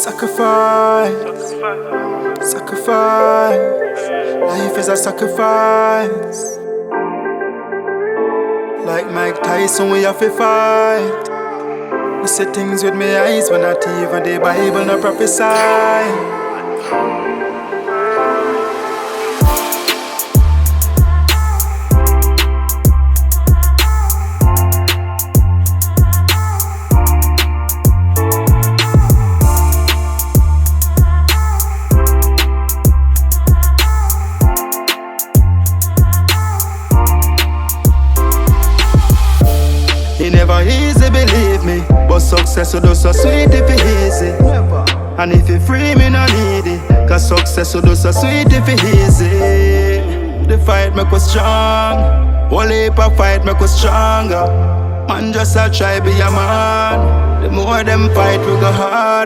Sacrifice, sacrifice. Life is a sacrifice. Like Mike Tyson, we have to fight. I see things with my eyes, but not even the Bible no prophesy. It never easy, believe me, but success will do so sweet if it easy. And if you free me, no need it, cause success will do so sweet if it easy. The fight make us strong, whole heap of fight make us stronger. Man just a try be a man, the more them fight we go harder.